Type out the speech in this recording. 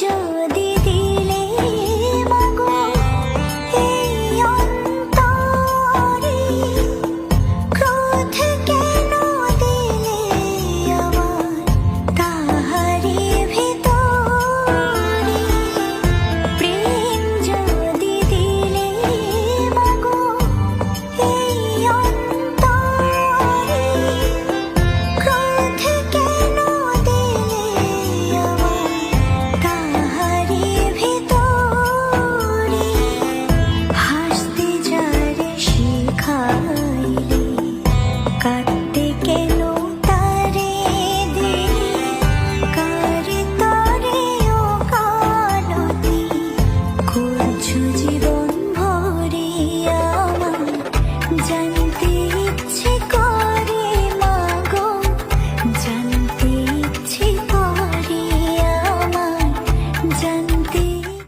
যদি দিলে মাগো এই অন্তরে, ক্রোধ কেন দিলে আমার তাহারি ভিতরে, প্রেম যদি দিলে মাগো এই অন্তরে, ক্রোধ কেন দিলে আমার তাহারি ভিতরে, হাসতে যারে শিখাইলে কাঁদতে কেন তারে দিলে, কার তরে ও কালতি করছো জীবন ভরে আমার, জানতে ইচ্ছে করে মাগো, জানতে ইচ্ছে করে আমার,